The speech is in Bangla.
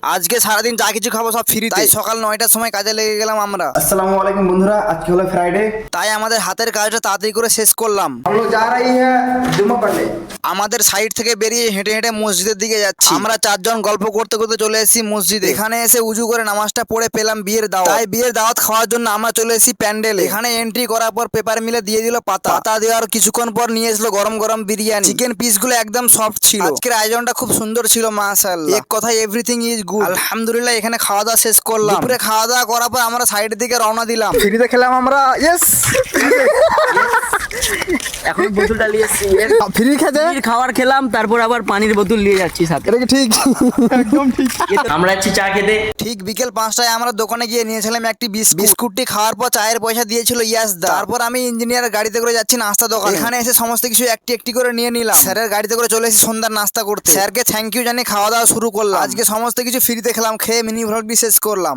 আজকে সারাদিন যা কিছু খাবো সব ফ্রি, তাই সকাল 9টার সময় কাজে লেগে গেলাম আমরা। अस्सलाम वालेकुम बंधुरा, आज हलो फ्राइडे। তাই আমাদের হাতের কাজটা তাড়াতাড়ি করে শেষ করলাম। हम लोग जा रही है जुम्मा पढ़ने। আমাদের সাইড থেকে বেরিয়ে হেঁটে হেঁটে মসজিদের দিকে যাচ্ছি। আমরা চারজন গল্প করতে করতে চলে এসেছি মসজিদে। এখানে এসে উজু করে নামাজটা পড়ে পেলাম বিয়ের দাওয়াত। তাই বিয়ের দাওয়াত খাওয়ার জন্য আমরা চলে এসেছি প্যান্ডেলে। এখানে এন্ট্রি করার পর পেপার মিলে দিয়ে দিল পাতা। পাতা দেওয়ার কিছুক্ষণ পর নিয়ে এসলো গরম গরম বিরিয়ানি। চিকেন পিসগুলো একদম সফট ছিল। আজকের আয়োজনটা খুব সুন্দর ছিল মাশাআল্লাহ। এক কথায় এভরিথিং ইজ গুড। আলহামদুলিল্লাহ এখানে খাওয়া দাওয়া শেষ করলাম। দুপুরে খাওয়া দাওয়া করার পর আমরা সাইডের দিকে রওনা দিলাম। ফ্রিতে খেলাম আমরা, ইয়েস। এখন বোতলটা নিয়ে এসেছি, ফ্রি খেতে খাবার খেলাম, তারপর আবার পানির বোতল নিয়ে যাচ্ছি সাথে। এটা কি ঠিক? একদম ঠিক। আমরা যাচ্ছি চা খেতে। ঠিক বিকেল 5টায় আমরা দোকানে গিয়ে নিয়েছিলাম একটি বিস্কুটটি খাওয়ার পর চায়ের পয়সা দিয়েছিল ইয়াস দা। তারপর আমি ইঞ্জিনিয়ার গাড়িতে করে যাচ্ছি নাস্তা দোকানে। এখানে এসে সমস্ত কিছু একটি একটি করে নিয়ে নিলাম। স্যারের গাড়িতে করে চলে এসেছি সন্ধ্যার নাস্তা করতে। স্যারকে থ্যাংক ইউ জানিয়ে খাওয়া দাওয়া শুরু করলাম। আজকে সমস্ত কিছু ফ্রিতে খেলাম, খেয়ে মিনি ভ্লগটি শেষ করলাম।